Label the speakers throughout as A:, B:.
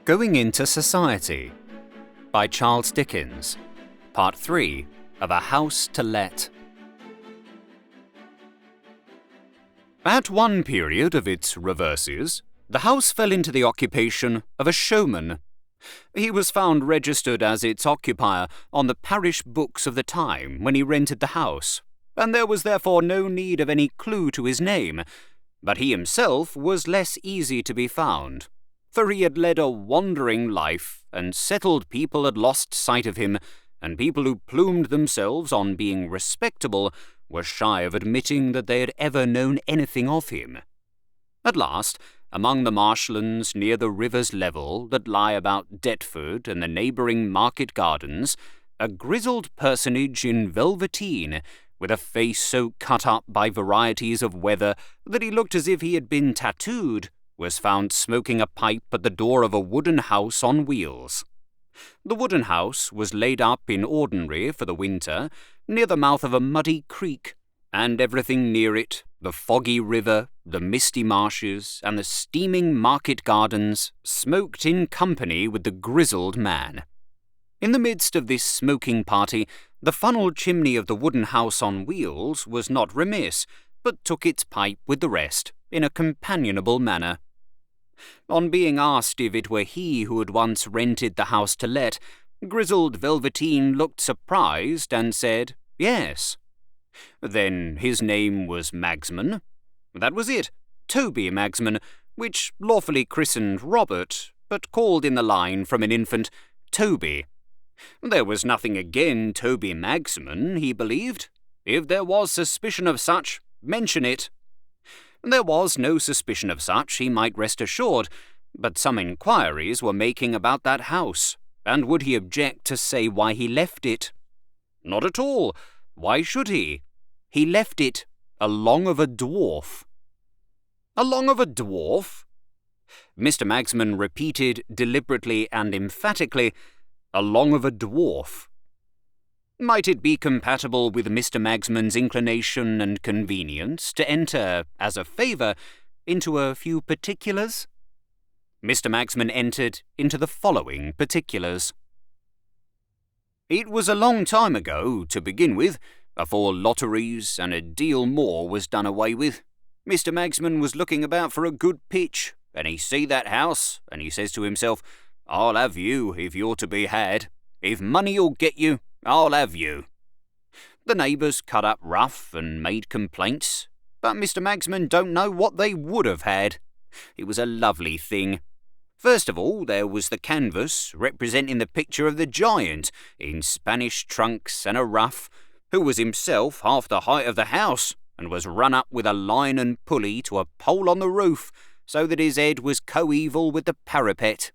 A: Going into Society by Charles Dickens, Part 3 of A House to Let. At one period of its reverses, the house fell into the occupation of a showman. He was found registered as its occupier on the parish books of the time when he rented the house, and there was therefore no need of any clue to his name, but he himself was less easy to be found, for he had led a wandering life, and settled people had lost sight of him, and people who plumed themselves on being respectable were shy of admitting that they had ever known anything of him. At last, among the marshlands near the river's level that lie about Deptford and the neighbouring market gardens, a grizzled personage in velveteen, with a face so cut up by varieties of weather that he looked as if he had been tattooed, was found smoking a pipe at the door of a wooden house on wheels. The wooden house was laid up in ordinary for the winter, near the mouth of a muddy creek, and everything near it, the foggy river, the misty marshes, and the steaming market gardens, smoked in company with the grizzled man. In the midst of this smoking party, the funnel chimney of the wooden house on wheels was not remiss, but took its pipe with the rest, in a companionable manner. On being asked if it were he who had once rented the house to let, grizzled Velveteen looked surprised and said, "Yes." Then his name was Magsman. That was it, Toby Magsman, which lawfully christened Robert, but called in the line from an infant Toby. There was nothing again Toby Magsman, he believed. If there was suspicion of such, mention it. There was no suspicion of such, he might rest assured, but some inquiries were making about that house, and would he object to say why he left it? Not at all. Why should he? He left it along of a dwarf. Along of a dwarf? Mr. Magsman repeated deliberately and emphatically, along of a dwarf. Might it be compatible with Mr. Magsman's inclination and convenience to enter, as a favour, into a few particulars? Mr. Magsman entered into the following particulars. It was a long time ago, to begin with, afore lotteries and a deal more was done away with. Mr. Magsman was looking about for a good pitch, and he see that house, and he says to himself, "I'll have you if you're to be had. If money'll get you, I'll have you." The neighbours cut up rough and made complaints, but Mr. Magsman don't know what they would have had. It was a lovely thing. First of all, there was the canvas representing the picture of the giant in Spanish trunks and a ruff, who was himself half the height of the house, and was run up with a line and pulley to a pole on the roof, so that his head was coeval with the parapet.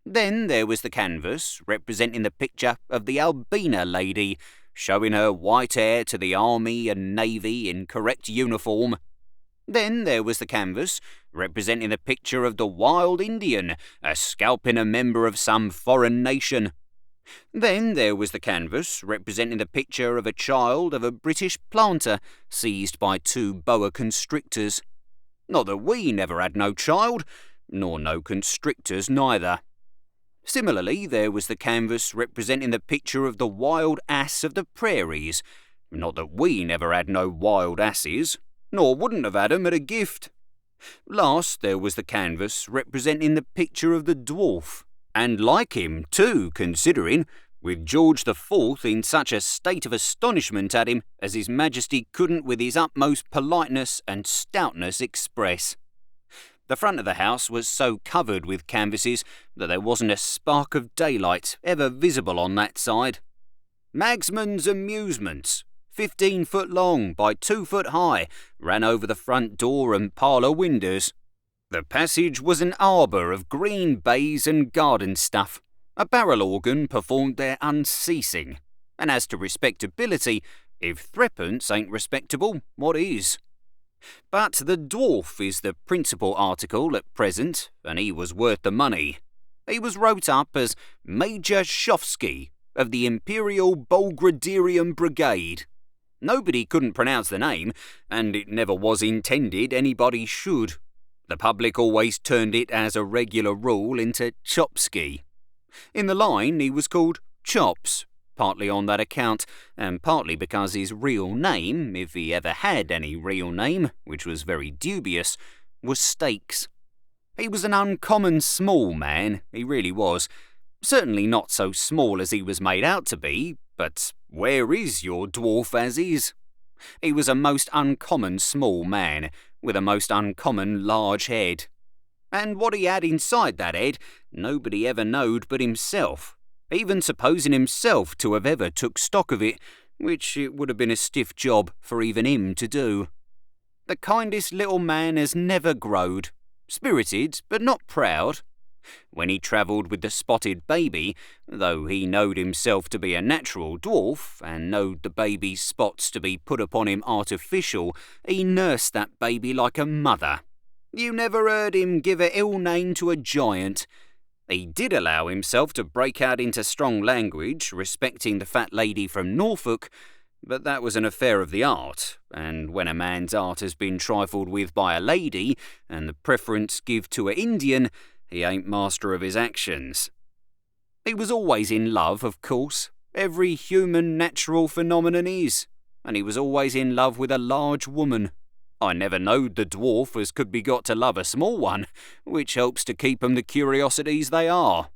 A: Then there was the canvas representing the picture of the Albina lady, showing her white hair to the army and navy in correct uniform. Then there was the canvas representing the picture of the wild Indian, scalping a member of some foreign nation. Then there was the canvas representing the picture of a child of a British planter seized by two boa constrictors. Not that we never had no child, nor no constrictors neither. Similarly, there was the canvas representing the picture of the wild ass of the prairies. Not that we never had no wild asses, nor wouldn't have had 'em at a gift. Last, there was the canvas representing the picture of the dwarf, and like him too, considering, with George the Fourth in such a state of astonishment at him as His Majesty couldn't with his utmost politeness and stoutness express. The front of the house was so covered with canvases that there wasn't a spark of daylight ever visible on that side. Magsman's Amusements, 15 foot long by 2 foot high, ran over the front door and parlour windows. The passage was an arbour of green baize and garden stuff. A barrel organ performed there unceasing. And as to respectability, if threepence ain't respectable, what is? But the dwarf is the principal article at present, and he was worth the money. He was wrote up as Major Shofsky of the Imperial Bulgraderian Brigade. Nobody couldn't pronounce the name, and it never was intended anybody should. The public always turned it as a regular rule into Chopsky. In the line he was called Chops, partly on that account, and partly because his real name, if he ever had any real name, which was very dubious, was Stakes. He was an uncommon small man, he really was. Certainly not so small as he was made out to be, but where is your dwarf as is? He was a most uncommon small man, with a most uncommon large head. And what he had inside that head, nobody ever knowed but himself, even supposing himself to have ever took stock of it, which it would have been a stiff job for even him to do. The kindest little man as never growed, spirited but not proud. When he travelled with the spotted baby, though he knowed himself to be a natural dwarf, and knowed the baby's spots to be put upon him artificial, he nursed that baby like a mother. You never heard him give a ill name to a giant. He did allow himself to break out into strong language respecting the fat lady from Norfolk, but that was an affair of the art, and when a man's art has been trifled with by a lady, and the preference give to a Indian, he ain't master of his actions. He was always in love, of course. Every human natural phenomenon is. And he was always in love with a large woman. I never knowed the dwarf as could be got to love a small one, which helps to keep 'em the curiosities they are.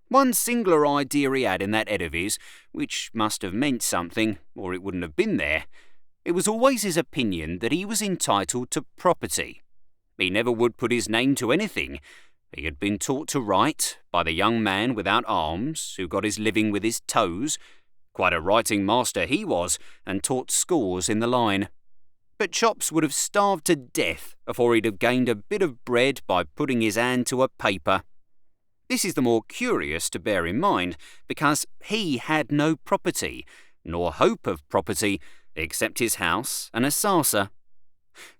A: One singular idea he had in that head of his, which must have meant something, or it wouldn't have been there. It was always his opinion that he was entitled to property. He never would put his name to anything. He had been taught to write by the young man without arms, who got his living with his toes. Quite a writing master he was, and taught scores in the line. But Chops would have starved to death before he'd have gained a bit of bread by putting his hand to a paper. This is the more curious to bear in mind, because he had no property, nor hope of property, except his house and a sarser.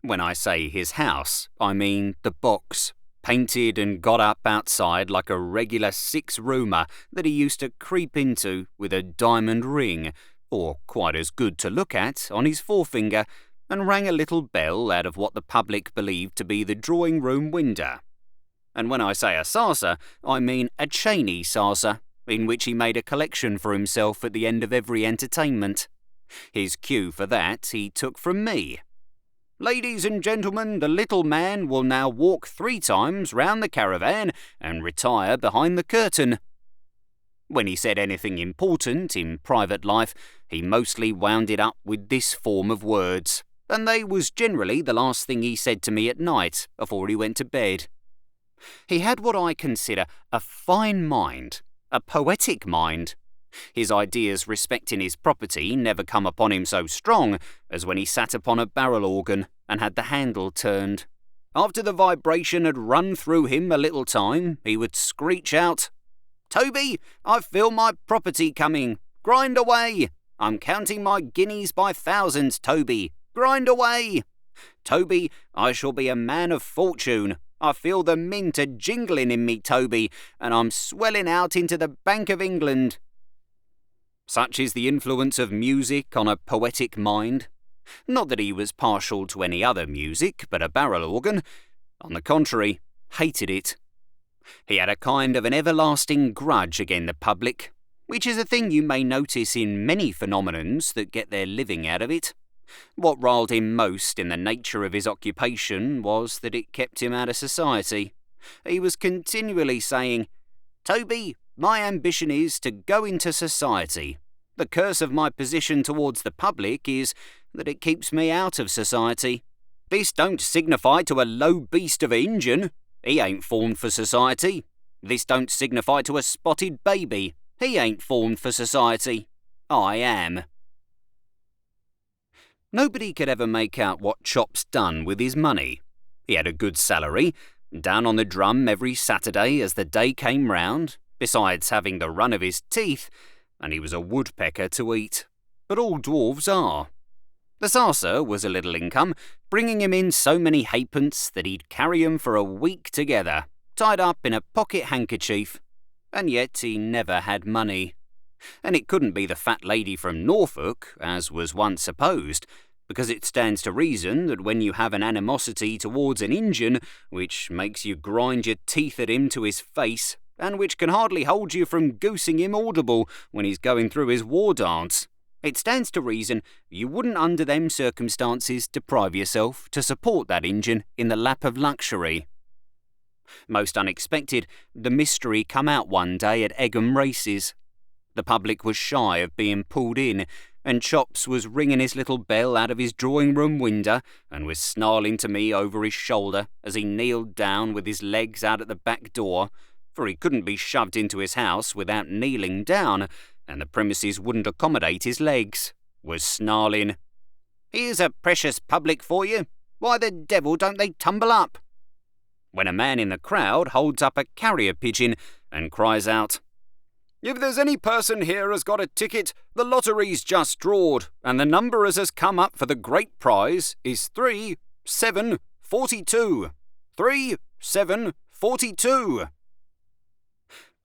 A: When I say his house, I mean the box, painted and got up outside like a regular six-roomer that he used to creep into with a diamond ring, or quite as good to look at, on his forefinger, and rang a little bell out of what the public believed to be the drawing-room window. And when I say a sarser, I mean a Cheney sarser, in which he made a collection for himself at the end of every entertainment. His cue for that he took from me. Ladies and gentlemen, the little man will now walk 3 times round the caravan and retire behind the curtain. When he said anything important in private life, he mostly wound it up with this form of words, and they was generally the last thing he said to me at night before he went to bed. He had what I consider a fine mind, a poetic mind. His ideas respecting his property never come upon him so strong as when he sat upon a barrel organ and had the handle turned. After the vibration had run through him a little time, he would screech out, "Toby, I feel my property coming. Grind away. I'm counting my guineas by thousands, Toby. Grind away. Toby, I shall be a man of fortune. I feel the mint a-jingling in me, Toby, and I'm swelling out into the Bank of England." Such is the influence of music on a poetic mind. Not that he was partial to any other music but a barrel organ. On the contrary, hated it. He had a kind of an everlasting grudge against the public, which is a thing you may notice in many phenomenons that get their living out of it. What riled him most in the nature of his occupation was that it kept him out of society. He was continually saying, "Toby, my ambition is to go into society. The curse of my position towards the public is that it keeps me out of society. This don't signify to a low beast of an Injun. He ain't formed for society. This don't signify to a spotted baby. He ain't formed for society. I am." Nobody could ever make out what Chops done with his money. He had a good salary, down on the drum every Saturday as the day came round, besides having the run of his teeth, and he was a woodpecker to eat. But all dwarves are. The sarser was a little income, bringing him in so many halfpence that he'd carry 'em for a week together, tied up in a pocket handkerchief. And yet he never had money. And it couldn't be the fat lady from Norfolk, as was once supposed, because it stands to reason that when you have an animosity towards an Injun, which makes you grind your teeth at him to his face, and which can hardly hold you from goosing him audible when he's going through his war dance, it stands to reason you wouldn't under them circumstances deprive yourself to support that Injun in the lap of luxury. Most unexpected, the mystery come out one day at Egham races. The public was shy of being pulled in, and Chops was ringing his little bell out of his drawing-room window and was snarling to me over his shoulder as he kneeled down with his legs out at the back door, for he couldn't be shoved into his house without kneeling down, and the premises wouldn't accommodate his legs, was snarling, "Here's a precious public for you. Why the devil don't they tumble up?" When a man in the crowd holds up a carrier pigeon and cries out, "If there's any person here has got a ticket, the lottery's just drawed, and the number as has come up for the great prize is 3742. 3742.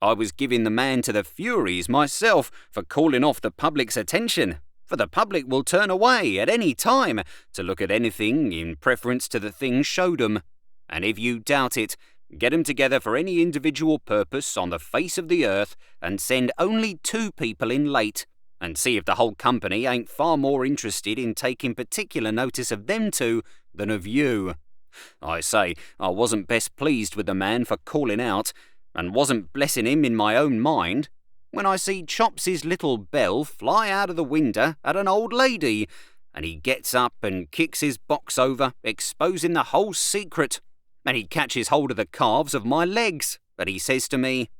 A: I was giving the man to the furies myself for calling off the public's attention, for the public will turn away at any time to look at anything in preference to the thing showed 'em, and if you doubt it, get 'em together for any individual purpose on the face of the earth and send only 2 people in late, and see if the whole company ain't far more interested in taking particular notice of them 2 than of you. I say, I wasn't best pleased with the man for calling out, and wasn't blessing him in my own mind, when I see Chops's little bell fly out of the window at an old lady, and he gets up and kicks his box over, exposing the whole secret, and he catches hold of the calves of my legs, and he says to me,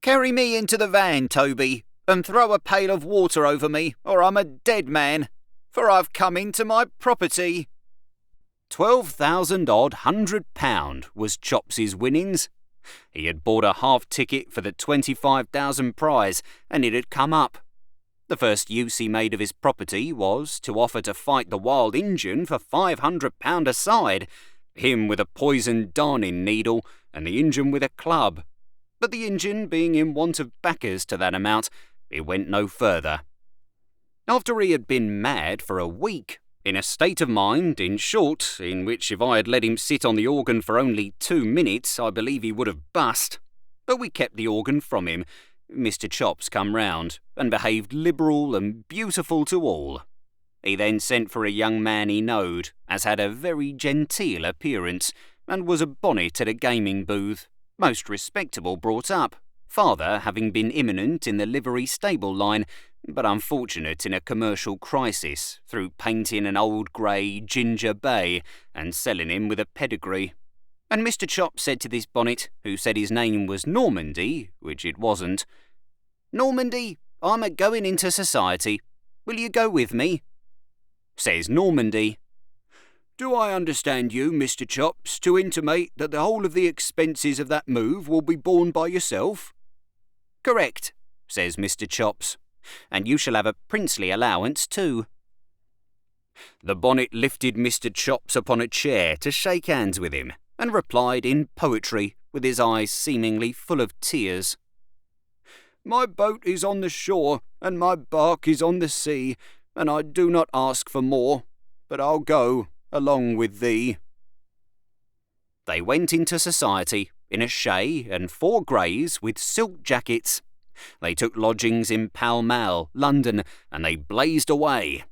A: "Carry me into the van, Toby, and throw a pail of water over me, or I'm a dead man, for I've come into my property." 12,000-odd was Chops's winnings. He had bought a half ticket for the 25,000 prize, and it had come up. The first use he made of his property was to offer to fight the wild Injun for £500 a side, him with a poisoned darning needle and the Injun with a club. But the Injun being in want of backers to that amount, it went no further. After he had been mad for a week, in a state of mind, in short, in which if I had let him sit on the organ for only 2 minutes, I believe he would have bust. But we kept the organ from him. Mr. Chops come round, and behaved liberal and beautiful to all. He then sent for a young man he knowed, as had a very genteel appearance, and was a bonnet at a gaming booth, most respectable brought up, father having been imminent in the livery stable line, but unfortunate in a commercial crisis through painting an old grey ginger bay and selling him with a pedigree. And Mr. Chop said to this bonnet, who said his name was Normandy, which it wasn't, "Normandy, I'm a-going into society. Will you go with me?" Says Normandy, "Do I understand you, Mr. Chops, to intimate that the whole of the expenses of that move will be borne by yourself?" "Correct," says Mr. Chops, "and you shall have a princely allowance too." The bonnet lifted Mr. Chops upon a chair to shake hands with him, and replied in poetry, with his eyes seemingly full of tears, "My boat is on the shore, and my bark is on the sea, and I do not ask for more, but I'll go along with thee." They went into society in a shay and 4 greys with silk jackets. They took lodgings in Pall Mall, London, and they blazed away.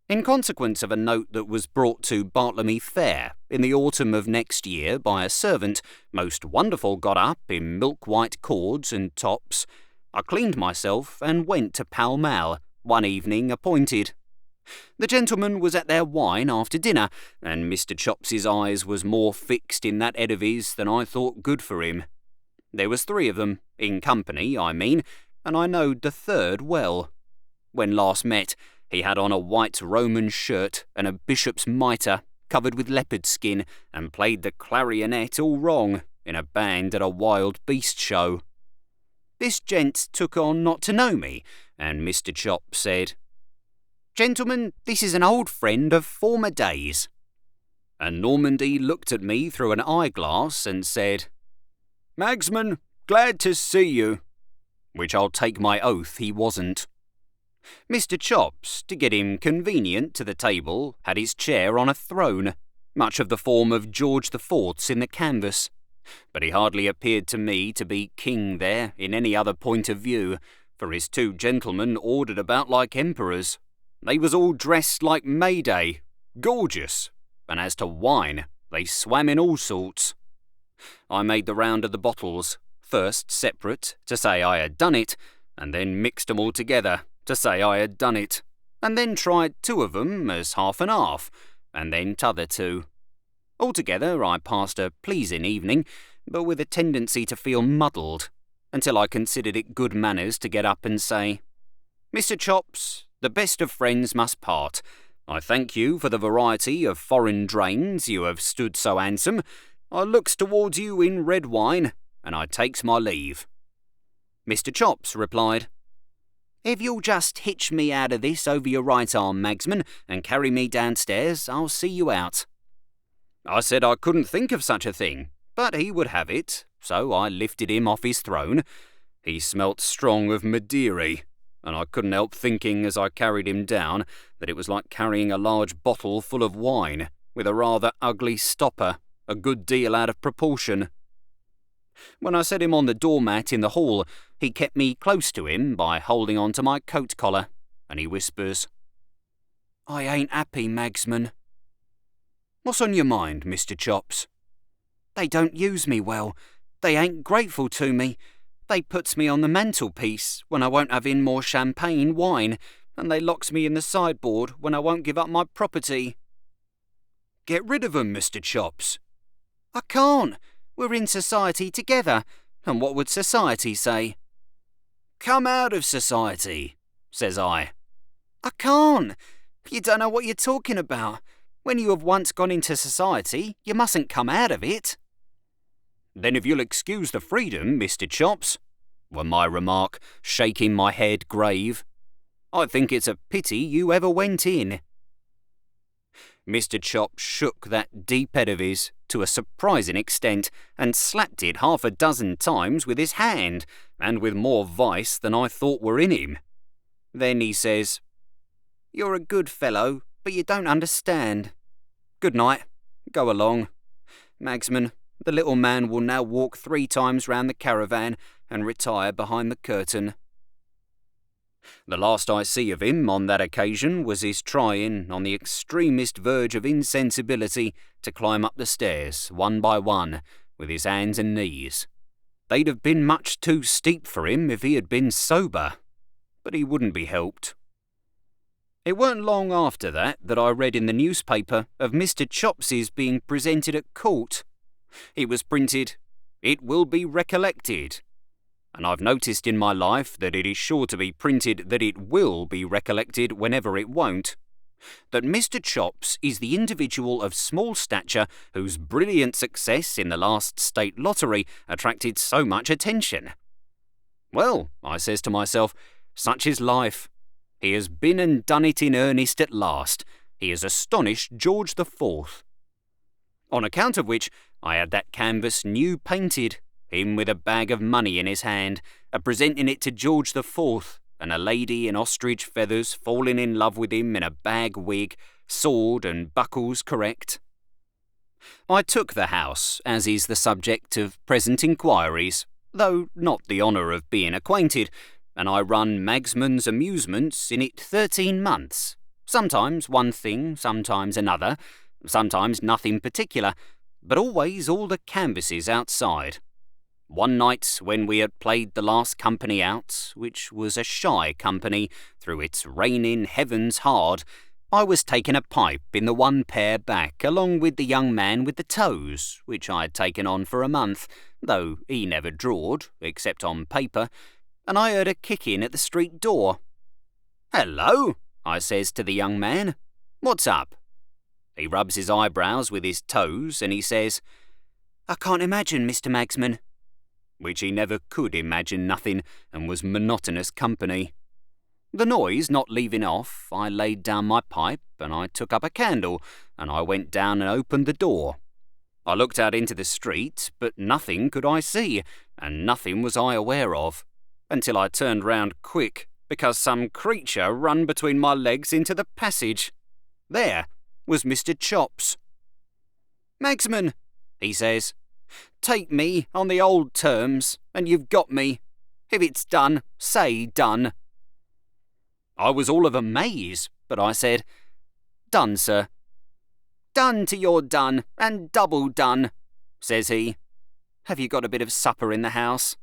A: In consequence of a note that was brought to Bartlemy Fair in the autumn of next year by a servant, most wonderful got up in milk-white cords and tops, I cleaned myself and went to Pall Mall, one evening appointed. The gentleman was at their wine after dinner, and Mr. Chops's eyes was more fixed in that head of his than I thought good for him. There was 3 of them, in company, I mean, and I knowed the 3rd well. When last met, he had on a white Roman shirt and a bishop's mitre covered with leopard skin, and played the clarionet all wrong in a band at a wild beast show. This gent took on not to know me, and Mr. Chop said, "Gentlemen, this is an old friend of former days." And Normandy looked at me through an eyeglass and said, "Magsman, glad to see you," which I'll take my oath he wasn't. Mr. Chops, to get him convenient to the table, had his chair on a throne, much of the form of George IV's in the canvas. But he hardly appeared to me to be king there in any other point of view, for his two gentlemen ordered about like emperors. They was all dressed like May Day, gorgeous, and as to wine, they swam in all sorts. I made the round of the bottles, first separate, to say I had done it, and then mixed 'em all together, to say I had done it, and then tried two of 'em as half and half, and then t'other two. Altogether I passed a pleasing evening, but with a tendency to feel muddled, until I considered it good manners to get up and say, "Mr. Chops, the best of friends must part. I thank you for the variety of foreign drains you have stood so handsome. I looks towards you in red wine, and I takes my leave." Mr. Chops replied, "If you'll just hitch me out of this over your right arm, Magsman, and carry me downstairs, I'll see you out." I said I couldn't think of such a thing, but he would have it, so I lifted him off his throne. He smelt strong of Madeira, and I couldn't help thinking as I carried him down that it was like carrying a large bottle full of wine, with a rather ugly stopper, a good deal out of proportion. When I set him on the doormat in the hall, he kept me close to him by holding on to my coat collar, and he whispers, "I ain't happy, Magsman." "What's on your mind, Mr. Chops?" "They don't use me well. They ain't grateful to me. They puts me on the mantelpiece when I won't have in more champagne wine, and they locks me in the sideboard when I won't give up my property." "Get rid of 'em, Mr. Chops." "I can't. We're in society together, and what would society say?" "Come out of society," says I. "I can't. You don't know what you're talking about. When you have once gone into society, you mustn't come out of it." "Then if you'll excuse the freedom, Mr. Chops," were my remark, shaking my head grave, "I think it's a pity you ever went in." Mr. Chops shook that deep head of his to a surprising extent, and slapped it half a dozen times with his hand, and with more vice than I thought were in him. Then he says, "You're a good fellow, but you don't understand. Good night. Go along. Magsman, the little man will now walk 3 times round the caravan and retire behind the curtain." The last I see of him on that occasion was his trying, on the extremest verge of insensibility, to climb up the stairs, one by one, with his hands and knees. They'd have been much too steep for him if he had been sober, but he wouldn't be helped. It weren't long after that I read in the newspaper of Mr. Chops's being presented at court. It was printed, "It will be recollected," and I've noticed in my life that it is sure to be printed that it will be recollected whenever it won't, that Mr. Chops is the individual of small stature whose brilliant success in the last state lottery attracted so much attention. Well, I says to myself, such is life. He has been and done it in earnest at last. He has astonished George IV. On account of which, I had that canvas new painted, him with a bag of money in his hand, presenting it to George IV, and a lady in ostrich feathers falling in love with him in a bag wig, sword and buckles correct. I took the house, as is the subject of present inquiries, though not the honour of being acquainted, and I run Magsman's Amusements in it 13 months, sometimes one thing, sometimes another, sometimes nothing particular, but always all the canvases outside. One night when we had played the last company out, which was a shy company, through its raining heavens hard, I was taking a pipe in the one pair back along with the young man with the toes, which I had taken on for a month, though he never drawed, except on paper, and I heard a kicking at the street door. "Hello," I says to the young man. "What's up?" He rubs his eyebrows with his toes, and he says, "I can't imagine, Mr. Magsman," which he never could imagine nothing, and was monotonous company. The noise not leaving off, I laid down my pipe, and I took up a candle, and I went down and opened the door. I looked out into the street, but nothing could I see, and nothing was I aware of, until I turned round quick, because some creature run between my legs into the passage. There was Mr. Chops. "Magsman," he says, "take me on the old terms, and you've got me. If it's done, say done." I was all of a maze, but I said, "Done, sir." "Done to your done, and double done," says he. "Have you got a bit of supper in the house?"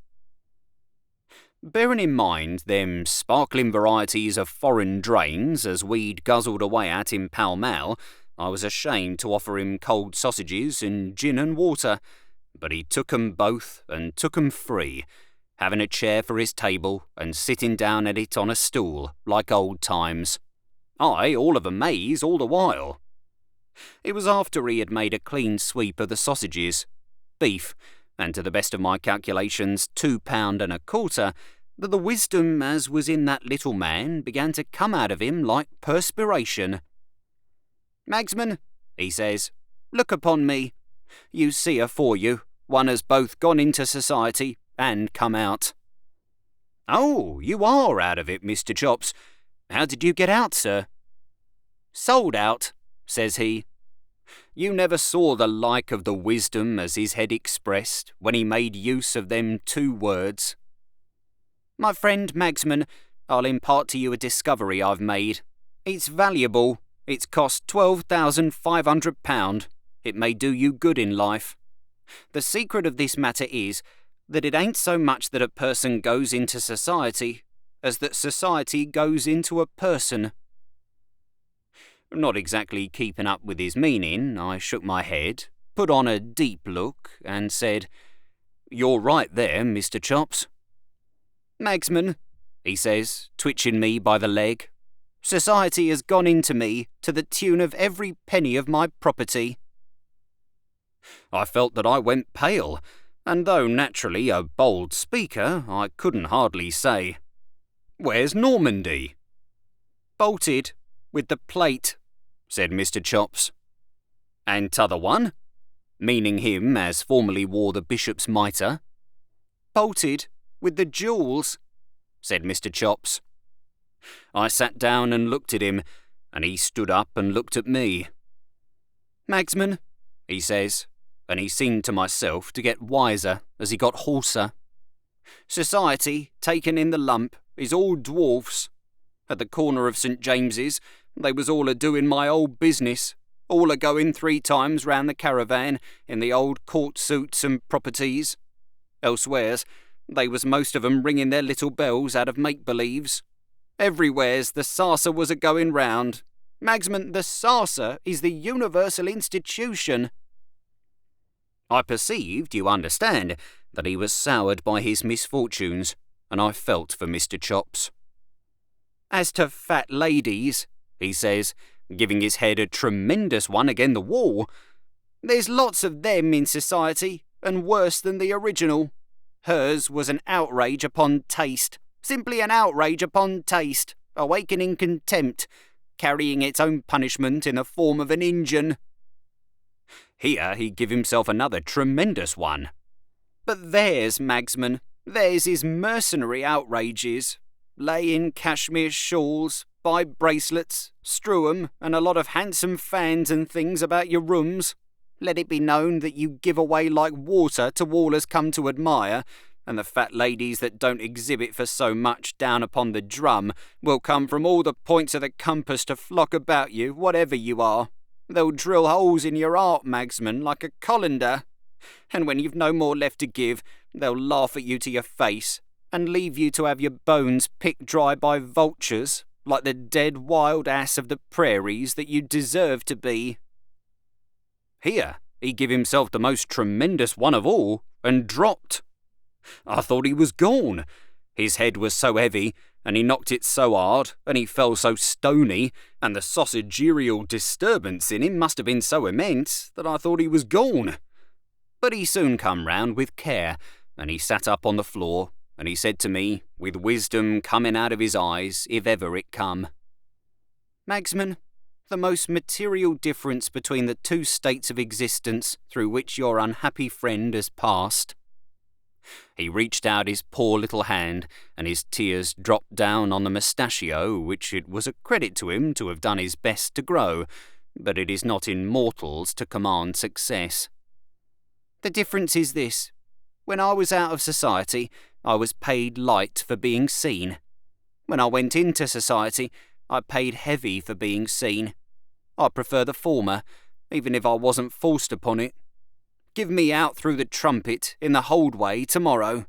A: Bearing in mind them sparkling varieties of foreign drains as we'd guzzled away at in Pall Mall, I was ashamed to offer him cold sausages and gin and water, but he took 'em both and took 'em free, having a chair for his table and sitting down at it on a stool, like old times. I all of a maze all the while. It was after he had made a clean sweep of the sausages, beef, and to the best of my calculations £2.25, that the wisdom as was in that little man began to come out of him like perspiration. "Magsman," he says, "look upon me. You see afore you, one has both gone into society and come out." "Oh, you are out of it, Mr. Chops. How did you get out, sir?" "Sold out," says he. You never saw the like of the wisdom as his head expressed when he made use of them 2 words. "My friend Magsman, I'll impart to you a discovery I've made. It's valuable. It's cost £12,500. It may do you good in life. The secret of this matter is that it ain't so much that a person goes into society as that society goes into a person." Not exactly keeping up with his meaning, I shook my head, put on a deep look, and said, "You're right there, Mr. Chops." "Magsman," he says, twitching me by the leg, "society has gone into me to the tune of every penny of my property." I felt that I went pale, and though naturally a bold speaker, I couldn't hardly say, "Where's Normandy?" "Bolted, with the plate," said Mr. Chops. "And t'other one?" meaning him as formerly wore the bishop's mitre. "Bolted, with the jewels," said Mr. Chops. I sat down and looked at him, and he stood up and looked at me. "Magsman," he says, and he seemed to myself to get wiser as he got hoarser, "society, taken in the lump, is all dwarfs. At the corner of St. James's, they was all a-doing my old business, all a-going 3 times round the caravan in the old court suits and properties. Elsewheres, they was most of 'em ringing their little bells out of make-believes. Everywheres the sarser was a-going round. Magsman, the sarser is the universal institution." I perceived, you understand, that he was soured by his misfortunes, and I felt for Mr. Chops. "As to fat ladies," he says, giving his head a tremendous one again the wall, "there's lots of them in society, and worse than the original. Hers was an outrage upon taste, simply an outrage upon taste, awakening contempt, carrying its own punishment in the form of an Injun." Here he give himself another tremendous one. "But theirs, Magsman, theirs is mercenary outrages. Lay in cashmere shawls, buy bracelets, strew 'em, and a lot of handsome fans and things about your rooms. Let it be known that you give away like water to all as come to admire, and the fat ladies that don't exhibit for so much down upon the drum will come from all the points of the compass to flock about you, whatever you are. They'll drill holes in your heart, Magsman, like a colander. And when you've no more left to give, they'll laugh at you to your face, and leave you to have your bones picked dry by vultures, like the dead wild ass of the prairies that you deserve to be." Here he give himself the most tremendous one of all, and dropped. I thought he was gone. His head was so heavy, and he knocked it so hard, and he fell so stony, and the sausagerial disturbance in him must have been so immense, that I thought he was gone. But he soon come round with care, and he sat up on the floor, and he said to me, with wisdom coming out of his eyes, if ever it come, "Magsman, the most material difference between the 2 states of existence through which your unhappy friend has passed He reached out his poor little hand, and his tears dropped down on the mustachio which it was a credit to him to have done his best to grow, but it is not in mortals to command success. The difference is this. When I was out of society, I was paid light for being seen. When I went into society, I paid heavy for being seen. I prefer the former, even if I wasn't forced upon it. Give me out through the trumpet in the holdway tomorrow.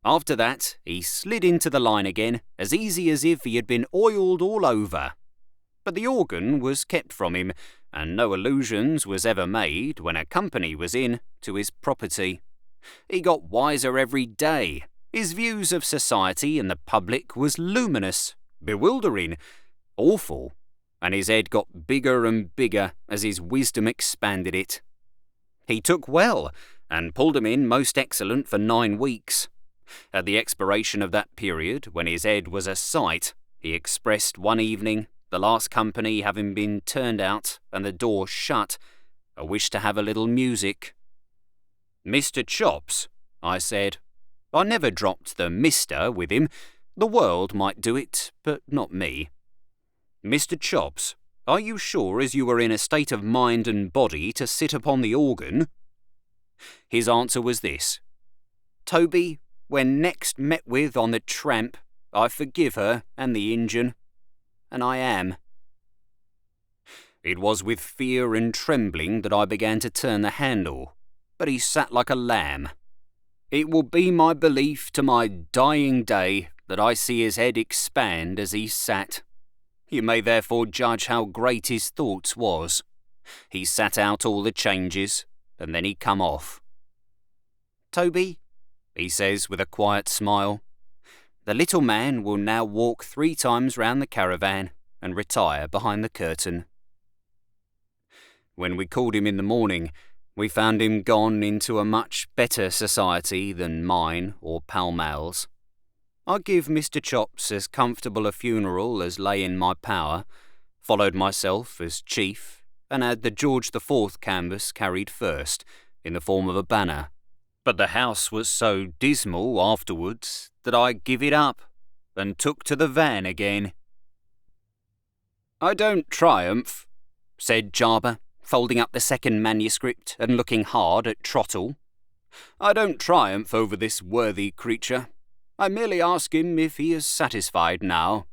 A: After that, he slid into the line again, as easy as if he had been oiled all over. But the organ was kept from him, and no allusions was ever made, when a company was in, to his property. He got wiser every day. His views of society and the public was luminous, bewildering, awful, and his head got bigger and bigger as his wisdom expanded it. He took well, and pulled 'em in most excellent for 9 weeks. At the expiration of that period, when his head was a sight, he expressed one evening, the last company having been turned out and the door shut, a wish to have a little music. "Mr. Chops," I said. I never dropped the Mr. with him. The world might do it, but not me. "Mr. Chops, are you sure as you were in a state of mind and body to sit upon the organ?" His answer was this: "Toby, when next met with on the tramp, I forgive her and the Injun, and I am." It was with fear and trembling that I began to turn the handle, but he sat like a lamb. It will be my belief to my dying day that I see his head expand as he sat. You may therefore judge how great his thoughts was. He sat out all the changes, and then he come off. "Toby," he says with a quiet smile, "the little man will now walk 3 times round the caravan and retire behind the curtain." When we called him in the morning, we found him gone into a much better society than mine or Pall Mall's. I give Mr. Chops as comfortable a funeral as lay in my power, followed myself as chief, and had the George IV canvas carried first, in the form of a banner. But the house was so dismal afterwards that I give it up, and took to the van again. "I don't triumph," said Jarber, folding up the second manuscript and looking hard at Trottle. "I don't triumph over this worthy creature. I merely ask him if he is satisfied now."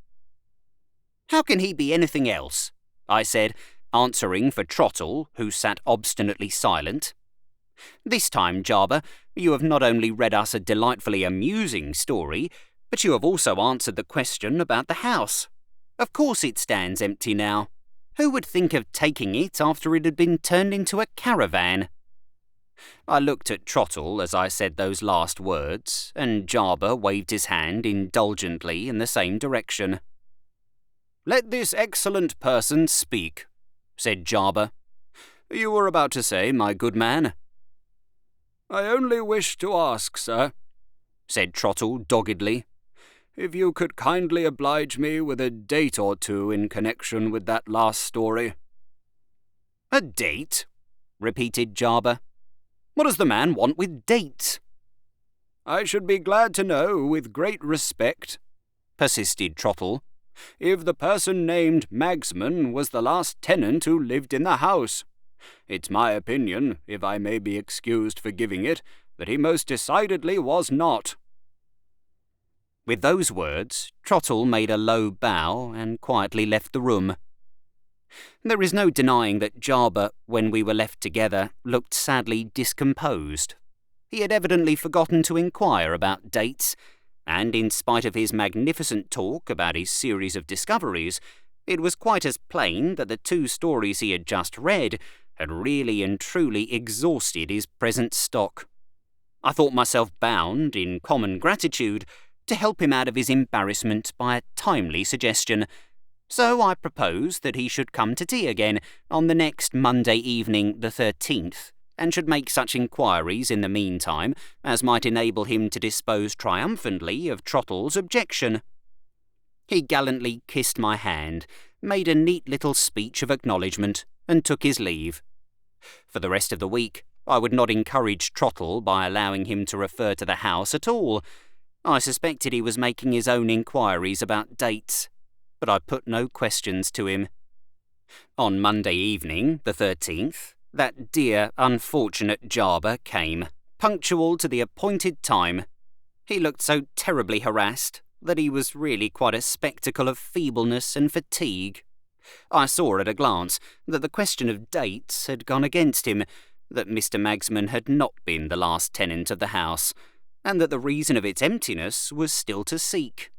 A: "How can he be anything else?" I said, answering for Trottle, who sat obstinately silent. "This time, Jarber, you have not only read us a delightfully amusing story, but you have also answered the question about the house. Of course it stands empty now. Who would think of taking it after it had been turned into a caravan?" I looked at Trottle as I said those last words, and Jarber waved his hand indulgently in the same direction. "Let this excellent person speak," said Jarber. "You were about to say, my good man." "I only wish to ask, sir," said Trottle doggedly, "if you could kindly oblige me with a date or two in connection with that last story." "A date?" repeated Jarber. "What does the man want with dates?" "I should be glad to know, with great respect," persisted Trottle, "if the person named Magsman was the last tenant who lived in the house. It's my opinion, if I may be excused for giving it, that he most decidedly was not." With those words, Trottle made a low bow and quietly left the room. There is no denying that Jarber, when we were left together, looked sadly discomposed. He had evidently forgotten to inquire about dates, and in spite of his magnificent talk about his series of discoveries, it was quite as plain that the 2 stories he had just read had really and truly exhausted his present stock. I thought myself bound, in common gratitude, to help him out of his embarrassment by a timely suggestion. So I proposed that he should come to tea again on the next Monday evening, the 13th, and should make such inquiries in the meantime as might enable him to dispose triumphantly of Trottle's objection. He gallantly kissed my hand, made a neat little speech of acknowledgment, and took his leave. For the rest of the week, I would not encourage Trottle by allowing him to refer to the house at all. I suspected he was making his own inquiries about dates, but I put no questions to him. On Monday evening, the 13th, that dear, unfortunate Jarber came, punctual to the appointed time. He looked so terribly harassed that he was really quite a spectacle of feebleness and fatigue. I saw at a glance that the question of dates had gone against him, that Mr. Magsman had not been the last tenant of the house, and that the reason of its emptiness was still to seek.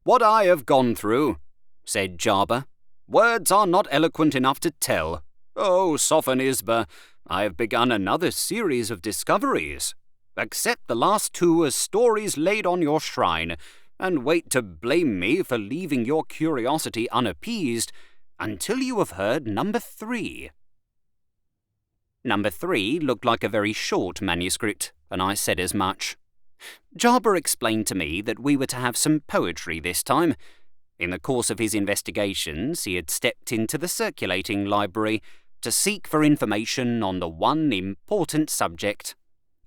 A: "What I have gone through," said Jarber, "words are not eloquent enough to tell. Oh, Sophonisba, I have begun another series of discoveries. Accept the last two as stories laid on your shrine, and wait to blame me for leaving your curiosity unappeased until you have heard number 3. Number 3 looked like a very short manuscript, and I said as much. Jarber explained to me that we were to have some poetry this time. In the course of his investigations, he had stepped into the circulating library to seek for information on the one important subject.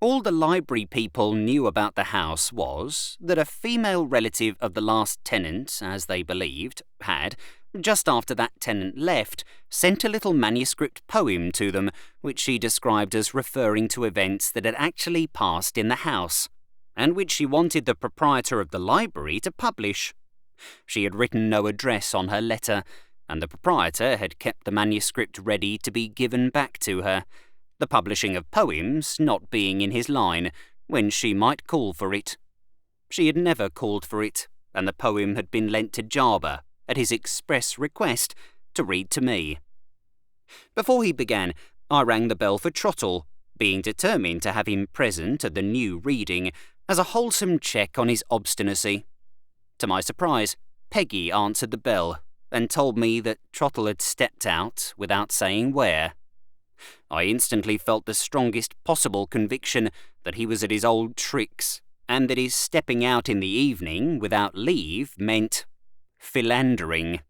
A: All the library people knew about the house was that a female relative of the last tenant, as they believed, had, just after that tenant left, sent a little manuscript poem to them, which she described as referring to events that had actually passed in the house, and which she wanted the proprietor of the library to publish. She had written no address on her letter, and the proprietor had kept the manuscript ready to be given back to her, the publishing of poems not being in his line, when she might call for it. She had never called for it, and the poem had been lent to Jarber, at his express request, to read to me. Before he began, I rang the bell for Trottle, being determined to have him present at the new reading, as a wholesome check on his obstinacy. To my surprise, Peggy answered the bell, and told me that Trottle had stepped out without saying where. I instantly felt the strongest possible conviction that he was at his old tricks, and that his stepping out in the evening without leave meant philandering.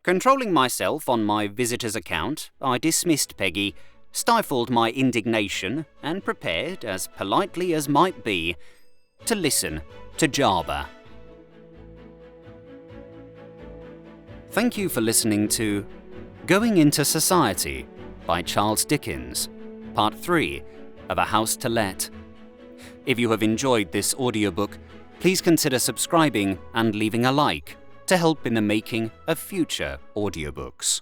A: Controlling myself on my visitor's account, I dismissed Peggy, stifled my indignation, and prepared, as politely as might be, to listen to Jarber. Thank you for listening to Going into Society by Charles Dickens, Part 3 of A House to Let. If you have enjoyed this audiobook, please consider subscribing and leaving a like to help in the making of future audiobooks.